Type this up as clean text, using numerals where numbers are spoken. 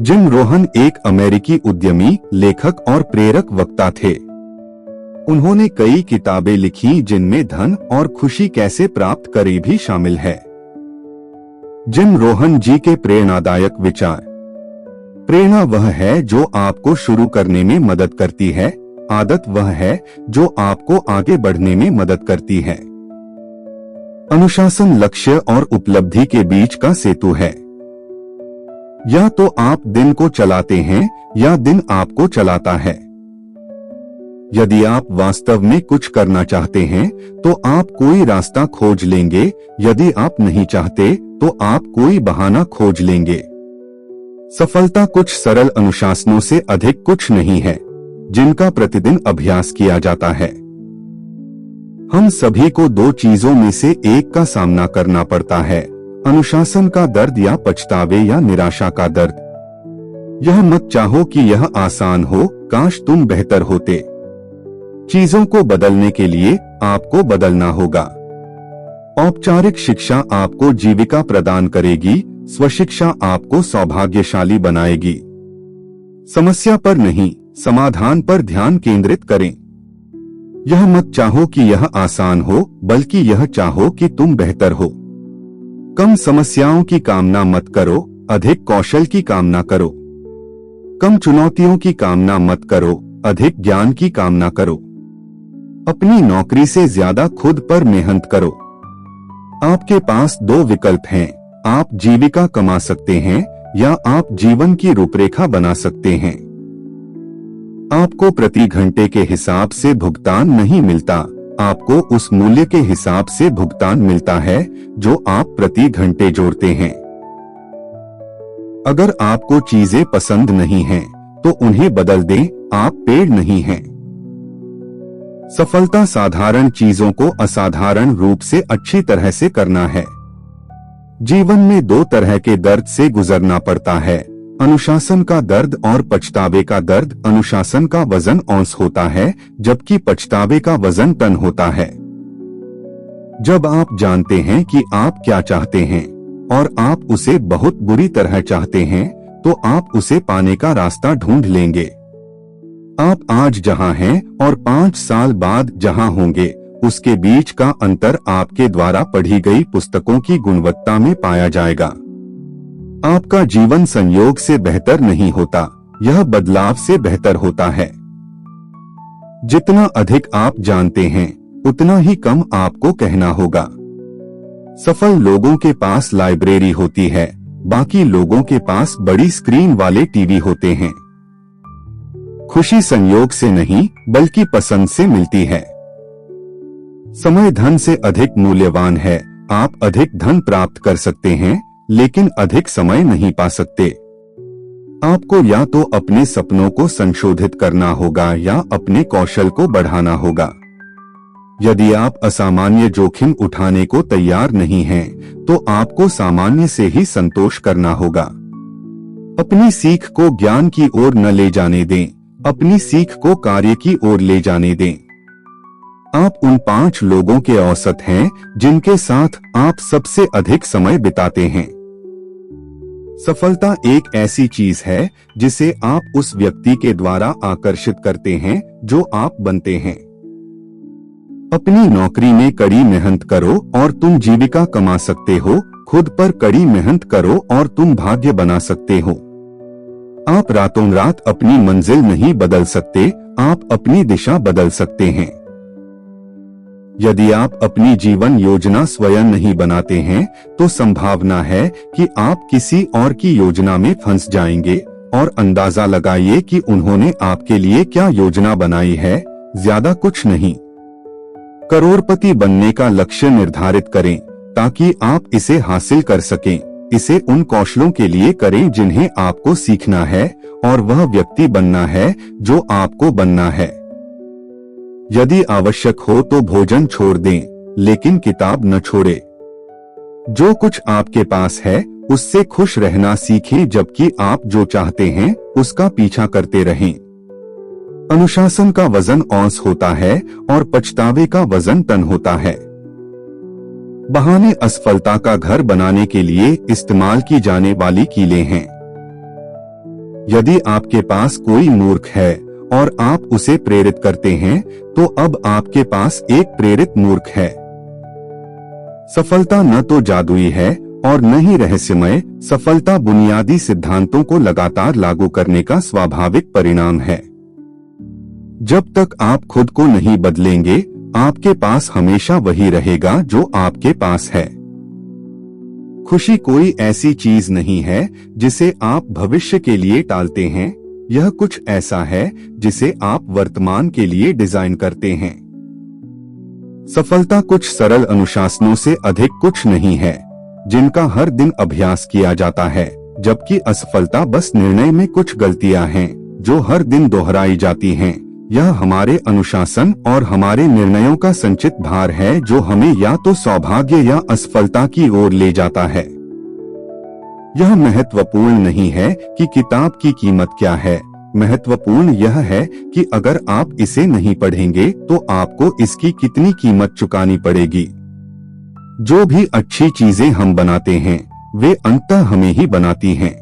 Gym Rohan एक अमेरिकी उद्यमी, लेखक और प्रेरक वक्ता थे। उन्होंने कई किताबें लिखी जिनमें धन और खुशी कैसे प्राप्त करें भी शामिल है। जिम रोहन जी के प्रेरणादायक विचार। प्रेरणा वह है जो आपको शुरू करने में मदद करती है, आदत वह है जो आपको आगे बढ़ने में मदद करती है। अनुशासन लक्ष्य और उपलब्धि के बीच का सेतु है। या तो आप दिन को चलाते हैं या दिन आपको चलाता है। यदि आप वास्तव में कुछ करना चाहते हैं तो आप कोई रास्ता खोज लेंगे, यदि आप नहीं चाहते तो आप कोई बहाना खोज लेंगे। सफलता कुछ सरल अनुशासनों से अधिक कुछ नहीं है, जिनका प्रतिदिन अभ्यास किया जाता है। हम सभी को दो चीजों में से एक का सामना करना पड़ता है, अनुशासन का दर्द या पछतावे या निराशा का दर्द। यह मत चाहो कि यह आसान हो, काश तुम बेहतर होते। चीजों को बदलने के लिए आपको बदलना होगा। औपचारिक शिक्षा आपको जीविका प्रदान करेगी, स्वशिक्षा आपको सौभाग्यशाली बनाएगी। समस्या पर नहीं, समाधान पर ध्यान केंद्रित करें। यह मत चाहो कि यह आसान हो, बल्कि यह चाहो कि तुम बेहतर हो। कम समस्याओं की कामना मत करो, अधिक कौशल की कामना करो। कम चुनौतियों की कामना मत करो, अधिक ज्ञान की कामना करो। अपनी नौकरी से ज्यादा खुद पर मेहनत करो। आपके पास दो विकल्प हैं, आप जीविका कमा सकते हैं या आप जीवन की रूपरेखा बना सकते हैं। आपको प्रति घंटे के हिसाब से भुगतान नहीं मिलता, आपको उस मूल्य के हिसाब से भुगतान मिलता है जो आप प्रति घंटे जोड़ते हैं। अगर आपको चीजें पसंद नहीं हैं, तो उन्हें बदल दें, आप पेड़ नहीं हैं। सफलता साधारण चीजों को असाधारण रूप से अच्छी तरह से करना है। जीवन में दो तरह के दर्द से गुजरना पड़ता है, अनुशासन का दर्द और पछतावे का दर्द। अनुशासन का वजन औंस होता है, जबकि पछतावे का वजन टन होता है। जब आप जानते हैं कि आप क्या चाहते हैं और आप उसे बहुत बुरी तरह चाहते हैं, तो आप उसे पाने का रास्ता ढूंढ लेंगे। आप आज जहां हैं और 5 साल बाद जहां होंगे, उसके बीच का अंतर आपके द्वारा पढ़ी गई पुस्तकों की गुणवत्ता में पाया जाएगा। आपका जीवन संयोग से बेहतर नहीं होता, यह बदलाव से बेहतर होता है। जितना अधिक आप जानते हैं, उतना ही कम आपको कहना होगा। सफल लोगों के पास लाइब्रेरी होती है, बाकी लोगों के पास बड़ी स्क्रीन वाले टीवी होते हैं। खुशी संयोग से नहीं, बल्कि पसंद से मिलती है। समय धन से अधिक मूल्यवान है। आप अधिक धन प्राप्त कर सकते हैं, लेकिन अधिक समय नहीं पा सकते। आपको या तो अपने सपनों को संशोधित करना होगा या अपने कौशल को बढ़ाना होगा। यदि आप असामान्य जोखिम उठाने को तैयार नहीं हैं, तो आपको सामान्य से ही संतोष करना होगा। अपनी सीख को ज्ञान की ओर न ले जाने दें, अपनी सीख को कार्य की ओर ले जाने दें। आप उन 5 लोगों के औसत हैं जिनके साथ आप सबसे अधिक समय बिताते हैं। सफलता एक ऐसी चीज है जिसे आप उस व्यक्ति के द्वारा आकर्षित करते हैं जो आप बनते हैं। अपनी नौकरी में कड़ी मेहनत करो और तुम जीविका कमा सकते हो। खुद पर कड़ी मेहनत करो और तुम भाग्य बना सकते हो। आप रातों रात अपनी मंजिल नहीं बदल सकते, आप अपनी दिशा बदल सकते हैं। यदि आप अपनी जीवन योजना स्वयं नहीं बनाते हैं, तो संभावना है कि आप किसी और की योजना में फंस जाएंगे। और अंदाजा लगाइए कि उन्होंने आपके लिए क्या योजना बनाई है, ज्यादा कुछ नहीं। करोड़पति बनने का लक्ष्य निर्धारित करें ताकि आप इसे हासिल कर सकें। इसे उन कौशलों के लिए करें जिन्हें आपको सीखना है, और वह व्यक्ति बनना है जो आपको बनना है। यदि आवश्यक हो तो भोजन छोड़ दें, लेकिन किताब न छोड़े। जो कुछ आपके पास है उससे खुश रहना सीखें, जबकि आप जो चाहते हैं उसका पीछा करते रहें। अनुशासन का वजन औंस होता है और पछतावे का वजन टन होता है। बहाने असफलता का घर बनाने के लिए इस्तेमाल की जाने वाली कीलें हैं। यदि आपके पास कोई मूर्ख है और आप उसे प्रेरित करते हैं, तो अब आपके पास एक प्रेरित मूर्ख है। सफलता न तो जादुई है और न ही रहस्यमय। सफलता बुनियादी सिद्धांतों को लगातार लागू करने का स्वाभाविक परिणाम है। जब तक आप खुद को नहीं बदलेंगे, आपके पास हमेशा वही रहेगा जो आपके पास है। खुशी कोई ऐसी चीज नहीं है जिसे आप भविष्य के लिए टालते हैं। यह कुछ ऐसा है जिसे आप वर्तमान के लिए डिजाइन करते हैं। सफलता कुछ सरल अनुशासनों से अधिक कुछ नहीं है, जिनका हर दिन अभ्यास किया जाता है, जबकि असफलता बस निर्णय में कुछ गलतियां हैं जो हर दिन दोहराई जाती हैं। यह हमारे अनुशासन और हमारे निर्णयों का संचित भार है जो हमें या तो सौभाग्य या असफलता की ओर ले जाता है। यह महत्वपूर्ण नहीं है कि किताब की कीमत क्या है, महत्वपूर्ण यह है कि अगर आप इसे नहीं पढ़ेंगे तो आपको इसकी कितनी कीमत चुकानी पड़ेगी। जो भी अच्छी चीजें हम बनाते हैं, वे अंततः हमें ही बनाती हैं।